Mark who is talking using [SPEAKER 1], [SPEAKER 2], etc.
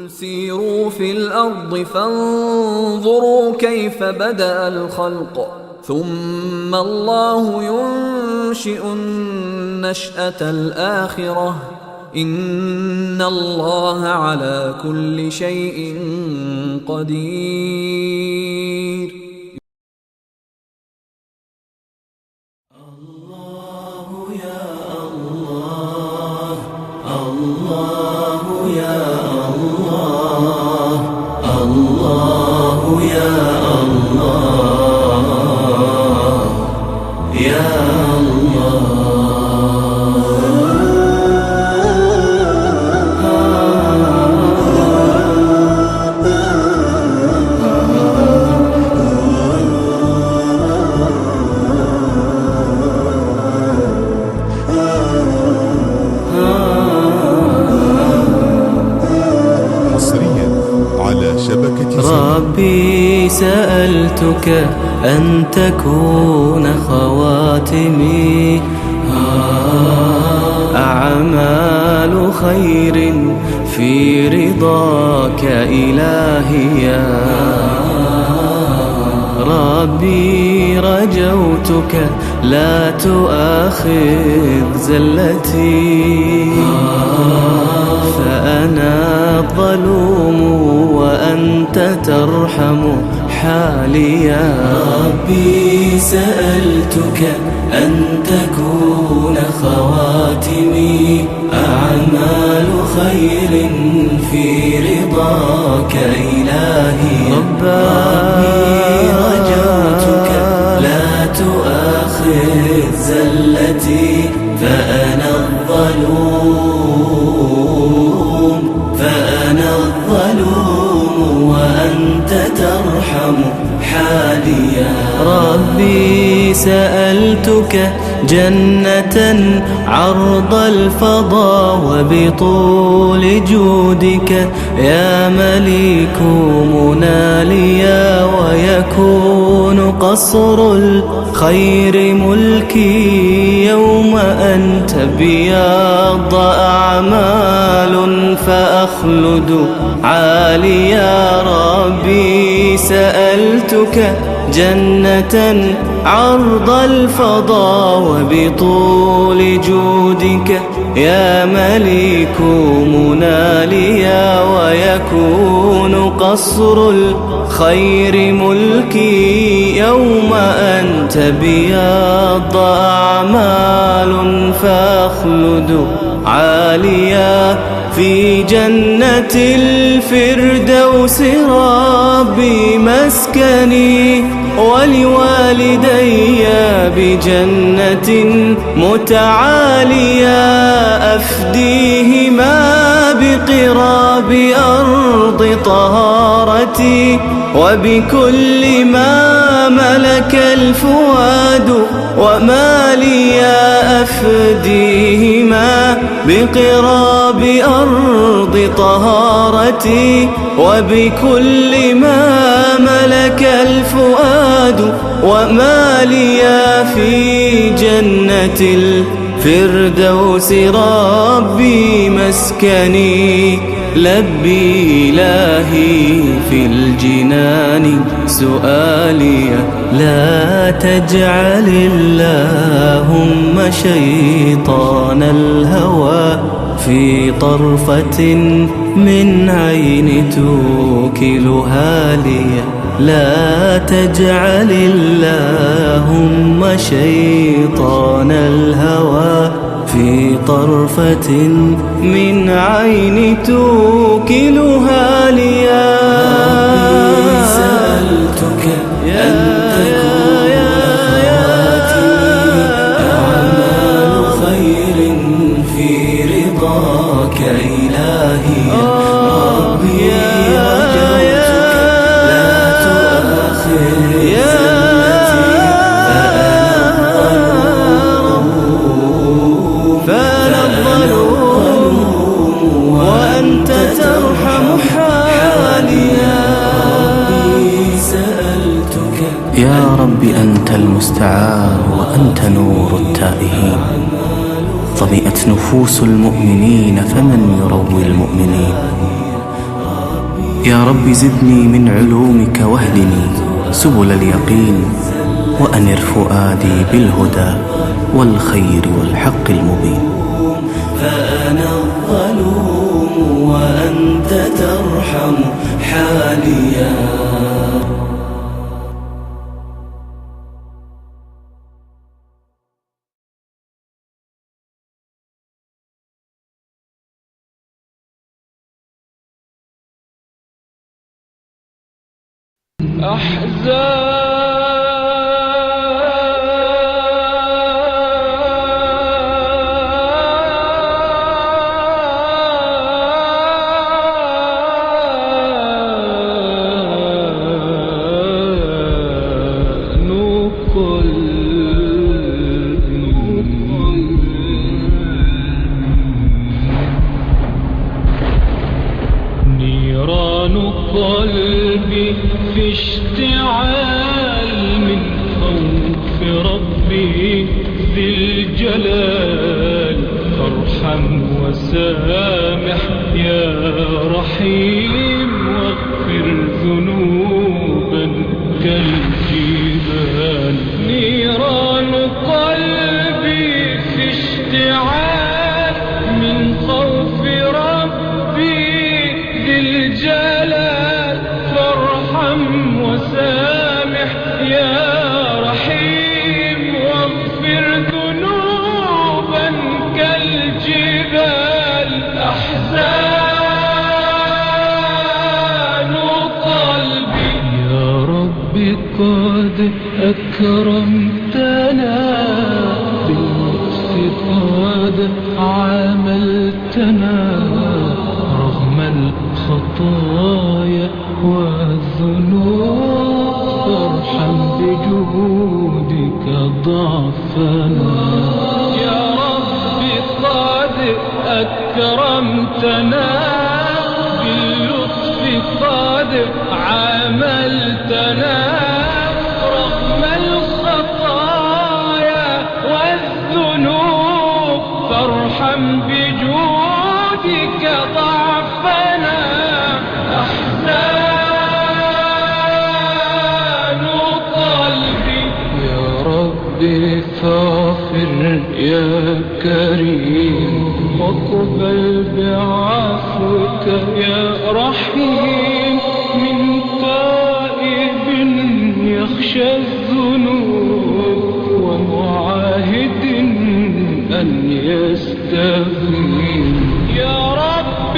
[SPEAKER 1] قل سيروا في الأرض فانظروا كيف بدأ الخلق ثم الله ينشئ النشأة الآخرة إن الله على كل شيء قدير.
[SPEAKER 2] الله يا الله الله يا الله الله يا الله يا ربي سألتك أن تكون خواتمي أعمال خير في رضاك إلهي. ربي رجوتك لا تؤاخذ زلتي فأنا الظلوم وأنت ترحم حالي. ربي سألتك أن تكون خواتمي أعمال خير في رضاك إلهي. ربي رجوتك لا تؤاخذ زلتي فأنا الظلوم وأنت ترحم حالي. ربي سألتك جنة عرض الفضاء وبطول جودك يا مليك مناليا ويكون قصر الخير ملكي يوم أن تبيض أعمال فأخلد عاليا. ربي سألتك جنة عرض الفضاء وبطول جودك يا مليك مناليا ويكون قصر الخير ملكي يوم أن تبيض أعمال فأخلد عاليا. في جنة الفردوس ربي مسكني ولوالدي بجنة متعالية أفديهما بقراب أرض طهارتي وبكل ما ملك الفؤاد وما لي أفديهما بقراب أرض طهارتي وبكل ما ملك الفؤاد وما لي في جنة الفردوس ربي مسكني. لبي إلهي في الجنان سؤالي لا تجعل اللهم شيطان الهوى في طرفة من عين توكلها لي. لا تجعل اللهم شيطان الهوى في طرفة من عين توكلها لي. ربي سألتك أن تكون خواتمي أعمال خير في رضاك إلهي. ربي رجوتك لا تؤاخذ زلتي فأنا الظلوم وأنت ترحم حالي. ربي سألتك
[SPEAKER 3] يا رب أنت المستعان وأنت نور التائهين. ظمئت نفوس المؤمنين فمن يروي المؤمنين. يا رب زدني من علومك واهدني سبل اليقين، وأنر فؤادي بالهدى والخير والحق المبين.
[SPEAKER 2] فأنا الظلوم وأنت ترحم حاليا. نيران قلبي في اشتعال من خوف ربي ذي الجلال، فارحم وسامح يا رحيم واغفر ذنوبا كالجبال. نيران قلبي في اشتعال من خوف ربي ذي الجلال، فارحم وسامح يا رحيم واغفر ذنوبا كالجبال. أحزان قلبي يا رب قد أكرمتنا باللطف، قد عاملتنا رغم الخطايا والذنوب، فارحم بجودك ضعفنا. يا رب قد أكرمتنا باللطف، قد عاملتنا رغم الخطايا والذنوب، فارحم بجودك ضعفنا. أحزان قلبي يا ربي فاغفر يا كريم، واقبل بعفوك يا رحيم من تائب يخشى الذنوب ومعاهد أن يستغيث. يا رب